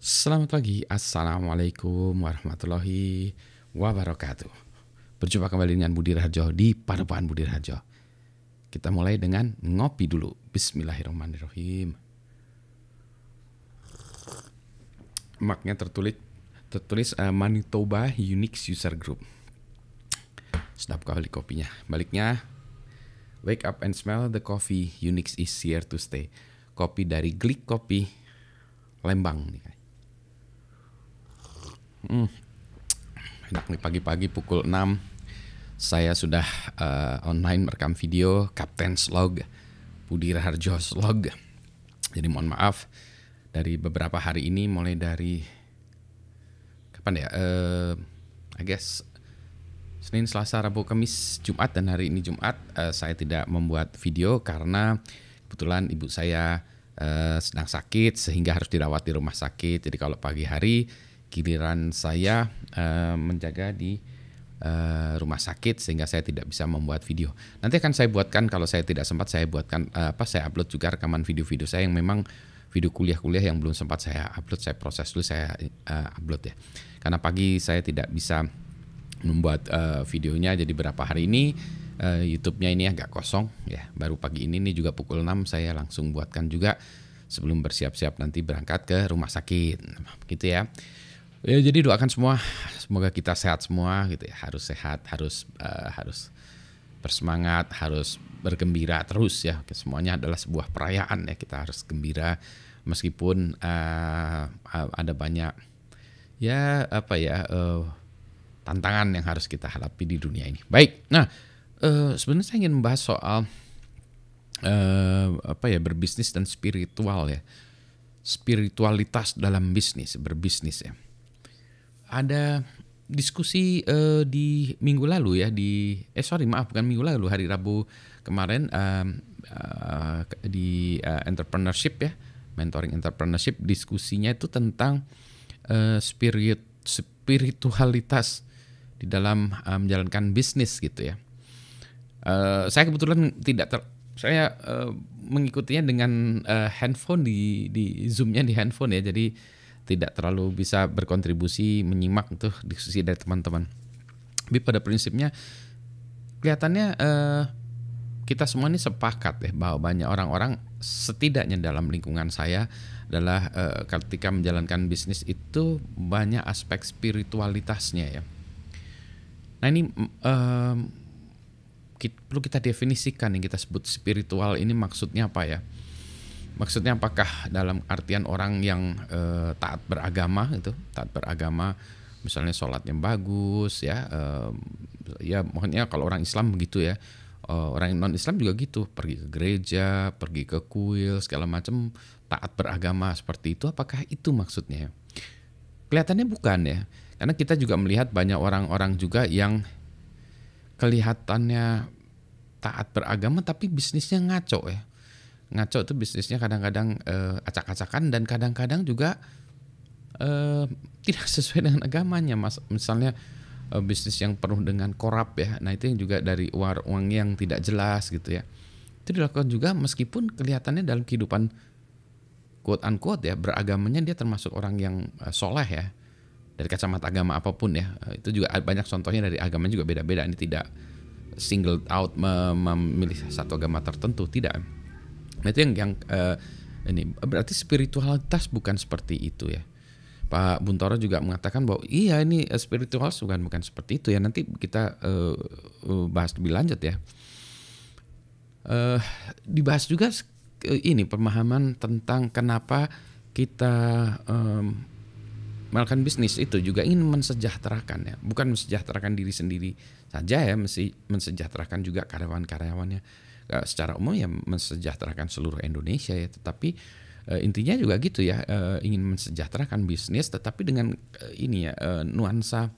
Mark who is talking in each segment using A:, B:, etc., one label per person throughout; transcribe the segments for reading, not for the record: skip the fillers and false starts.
A: Selamat pagi, Assalamualaikum warahmatullahi wabarakatuh. Berjumpa kembali dengan Budi Raharjo di Padepokan Budi Raharjo. Kita mulai dengan ngopi dulu. Bismillahirrahmanirrahim. Maknya tertulis Manitoba Unix User Group. Sedap kali kopinya. Baliknya, wake up and smell the coffee. Unix is here to stay. Kopi dari Glick Kopi Lembang nih. Enak nih, pagi-pagi pukul 6 saya sudah online merekam video Captain's Log, Budi Raharjo's Log. Jadi mohon maaf dari beberapa hari ini, mulai dari kapan ya, I guess Senin, Selasa, Rabu, Kamis, Jumat, dan hari ini Jumat saya tidak membuat video karena kebetulan ibu saya sedang sakit sehingga harus dirawat di rumah sakit. Jadi kalau pagi hari giliran saya menjaga di rumah sakit sehingga saya tidak bisa membuat video. Nanti akan saya buatkan, kalau saya tidak sempat saya buatkan saya upload juga rekaman video-video saya yang memang video kuliah-kuliah yang belum sempat saya upload, saya proses dulu, saya upload ya. Karena pagi saya tidak bisa membuat videonya, jadi beberapa hari ini YouTube-nya ini agak kosong ya. Baru pagi ini nih juga pukul 6 saya langsung buatkan juga sebelum bersiap-siap nanti berangkat ke rumah sakit. Gitu ya. Ya, jadi doakan semua, semoga kita sehat semua gitu ya. Harus sehat, harus bersemangat, harus bergembira terus ya. Semuanya adalah sebuah perayaan ya. Kita harus gembira meskipun ada banyak tantangan yang harus kita hadapi di dunia ini. Baik, nah sebenarnya saya ingin membahas soal berbisnis dan spiritual ya. Spiritualitas dalam bisnis, berbisnis ya. Ada diskusi di minggu lalu ya, bukan minggu lalu, hari Rabu kemarin di entrepreneurship ya, mentoring entrepreneurship, diskusinya itu tentang spiritualitas di dalam menjalankan bisnis gitu ya. Saya kebetulan saya mengikutinya dengan handphone di Zoom-nya di handphone ya, jadi tidak terlalu bisa berkontribusi menyimak tuh diskusi dari teman-teman. Tapi pada prinsipnya kelihatannya kita semua ini sepakat ya bahwa banyak orang-orang, setidaknya dalam lingkungan saya, adalah ketika menjalankan bisnis itu banyak aspek spiritualitasnya ya. Nah ini perlu kita definisikan yang kita sebut spiritual ini maksudnya apa ya? Maksudnya apakah dalam artian orang yang taat beragama, misalnya sholatnya bagus ya, ya pokoknya kalau orang Islam begitu ya, orang non Islam juga gitu, pergi ke gereja, pergi ke kuil segala macam, taat beragama seperti itu. Apakah itu maksudnya? Kelihatannya bukan ya, karena kita juga melihat banyak orang-orang juga yang kelihatannya taat beragama tapi bisnisnya ngaco ya. Ngaco itu bisnisnya kadang-kadang acak-acakan dan kadang-kadang juga tidak sesuai dengan agamanya. Misalnya bisnis yang penuh dengan korup ya. Nah itu yang juga dari uang yang tidak jelas gitu ya. Itu dilakukan juga meskipun kelihatannya dalam kehidupan quote unquote ya, beragamanya dia termasuk orang yang soleh ya. Dari kacamata agama apapun ya. Itu juga banyak contohnya, dari agama juga beda-beda. Ini tidak singled out memilih satu agama tertentu, tidak. Nah itu yang ini berarti spiritualitas bukan seperti itu ya. Pak Buntoro juga mengatakan bahwa iya ini spiritualitas bukan seperti itu ya. Nanti kita bahas lebih lanjut ya. Dibahas juga ini pemahaman tentang kenapa kita melakukan bisnis itu juga ingin mensejahterakan ya. Bukan mensejahterakan diri sendiri saja ya, mesti mensejahterakan juga karyawan-karyawannya. Secara umum ya mensejahterakan seluruh Indonesia ya, tetapi intinya juga gitu ya, ingin mensejahterakan bisnis tetapi dengan nuansa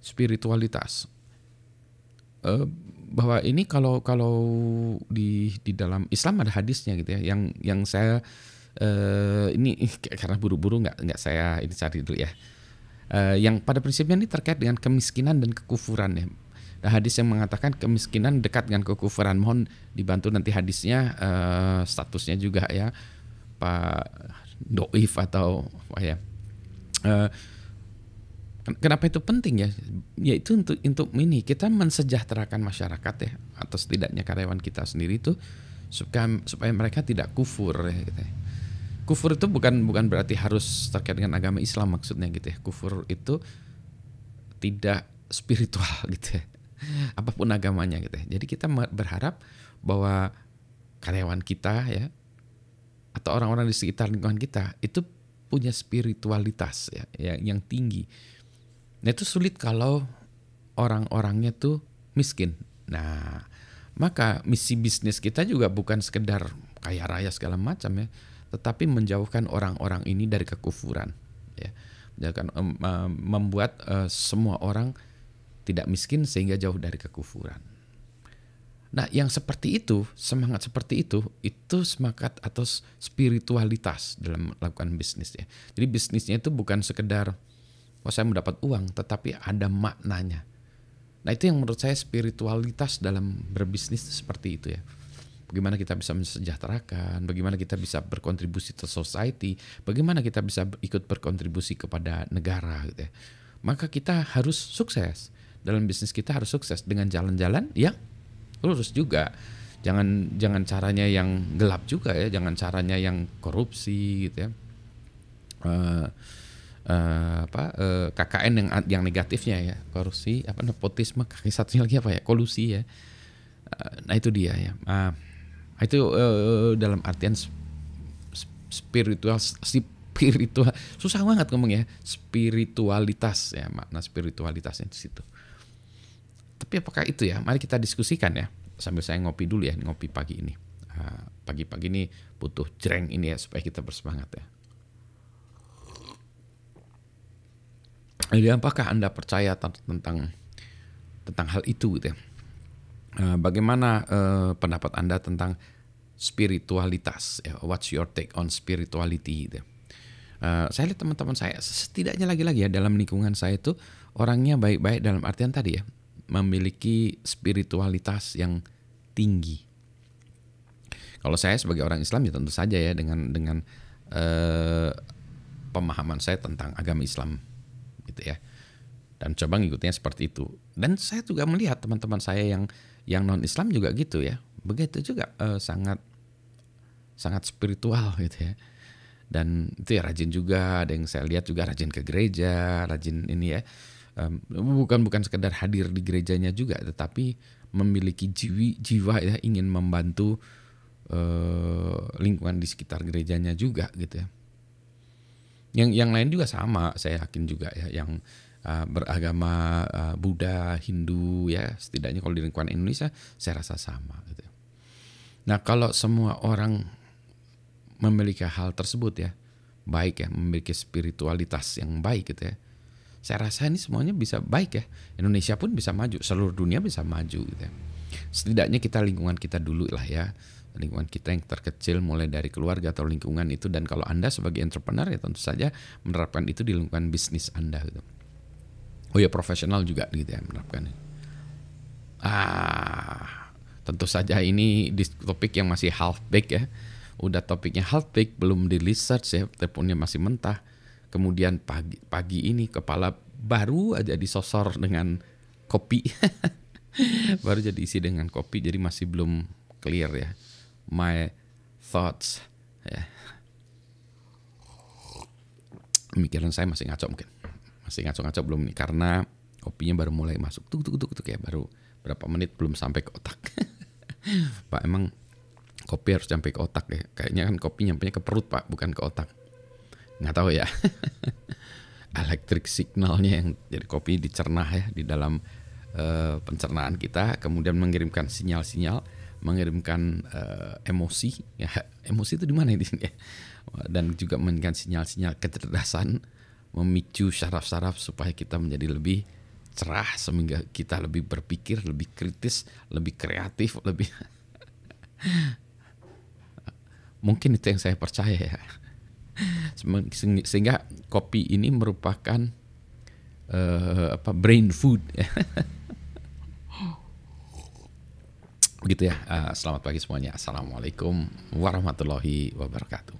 A: spiritualitas, bahwa ini kalau di dalam Islam ada hadisnya gitu ya, yang saya ini karena buru-buru nggak saya ini cari dulu ya, yang pada prinsipnya ini terkait dengan kemiskinan dan kekufuran ya. Ada hadis yang mengatakan kemiskinan dekat dengan kekufuran. Mohon dibantu nanti hadisnya, statusnya juga ya Pak doif atau apa ya. Eh, Kenapa itu penting ya? Yaitu untuk ini kita mensejahterakan masyarakat ya, atau setidaknya karyawan kita sendiri itu supaya mereka tidak kufur ya, gitu ya. Kufur itu bukan berarti harus terkait dengan agama Islam maksudnya gitu ya. Kufur itu tidak spiritual gitu ya. Apapun agamanya gitu ya. Jadi kita berharap bahwa karyawan kita ya, atau orang-orang di sekitar lingkungan kita itu punya spiritualitas ya yang tinggi. Nah itu sulit kalau orang-orangnya tuh miskin. Nah maka misi bisnis kita juga bukan sekedar kaya raya segala macam ya, tetapi menjauhkan orang-orang ini dari kekufuran ya. Membuat semua orang tidak miskin sehingga jauh dari kekufuran. Nah yang seperti itu, semangat seperti itu semangat atau spiritualitas dalam melakukan bisnis ya. Jadi bisnisnya itu bukan sekedar saya mendapat uang, tetapi ada maknanya. Nah itu yang menurut saya spiritualitas dalam berbisnis seperti itu ya. Bagaimana kita bisa mensejahterakan, bagaimana kita bisa berkontribusi to society, bagaimana kita bisa ikut berkontribusi kepada negara gitu ya. Maka kita harus sukses. Dalam bisnis kita harus sukses dengan jalan-jalan yang lurus juga. Jangan caranya yang gelap juga ya, jangan caranya yang korupsi gitu ya. KKN yang negatifnya ya, korupsi, nepotisme, satunya lagi apa ya, kolusi ya. Nah itu dia ya. Itu dalam artian spiritual, susah banget ngomong ya, spiritualitas ya, makna spiritualitasnya di situ. Tapi apakah itu ya? Mari kita diskusikan ya. Sambil saya ngopi dulu ya, ngopi pagi ini. Pagi-pagi ini butuh jreng ini ya supaya kita bersemangat ya. Jadi apakah Anda percaya tentang hal itu gitu ya? Bagaimana pendapat Anda tentang spiritualitas ya? What's your take on spirituality gitu ya? Saya lihat teman-teman saya setidaknya lagi-lagi ya, dalam lingkungan saya itu orangnya baik-baik dalam artian tadi ya, memiliki spiritualitas yang tinggi. Kalau saya sebagai orang Islam ya tentu saja ya dengan pemahaman saya tentang agama Islam gitu ya, dan coba ngikutnya seperti itu. Dan saya juga melihat teman-teman saya yang non Islam juga gitu ya, begitu juga sangat spiritual gitu ya. Dan itu ya rajin juga, ada yang saya lihat juga rajin ke gereja, rajin ini ya, bukan sekedar hadir di gerejanya juga, tetapi memiliki jiwa ya, ingin membantu lingkungan di sekitar gerejanya juga gitu ya. Yang lain juga sama, saya yakin juga ya, yang beragama Buddha, Hindu ya, setidaknya kalau di lingkungan Indonesia saya rasa sama gitu. Nah kalau semua orang memiliki hal tersebut ya, baik ya, memiliki spiritualitas yang baik gitu ya, saya rasa ini semuanya bisa baik ya. Indonesia pun bisa maju, seluruh dunia bisa maju gitu ya. Setidaknya kita lingkungan kita dulu lah ya, lingkungan kita yang terkecil mulai dari keluarga atau lingkungan itu. Dan kalau Anda sebagai entrepreneur ya tentu saja menerapkan itu di lingkungan bisnis Anda gitu. Oh ya profesional juga gitu ya menerapkan. Tentu saja ini di topik yang masih half baked ya. Udah topiknya half baked, belum di research ya, teleponnya masih mentah. Kemudian pagi ini kepala baru aja disosor dengan kopi. Baru jadi isi dengan kopi, jadi masih belum clear ya my thoughts ya. Pemikiran saya masih ngaco, mungkin masih ngaco belum nih, karena kopinya baru mulai masuk tuk ya, baru berapa menit belum sampai ke otak. Pak, emang kopi harus sampai ke otak ya? Kayaknya kan kopi nyampenya ke perut Pak, bukan ke otak. Nggak tahu ya. Elektrik signalnya yang jadi kopi dicerna ya di dalam pencernaan kita, kemudian mengirimkan sinyal-sinyal, mengirimkan emosi ya. Emosi itu di mana di sini ya? Dan juga mengirimkan sinyal-sinyal kecerdasan, memicu saraf-saraf supaya kita menjadi lebih cerah, sehingga kita lebih berpikir, lebih kritis, lebih kreatif, lebih mungkin itu yang saya percaya ya. Sehingga kopi ini merupakan brain food ya. Begitu ya. Selamat pagi semuanya. Assalamualaikum warahmatullahi wabarakatuh.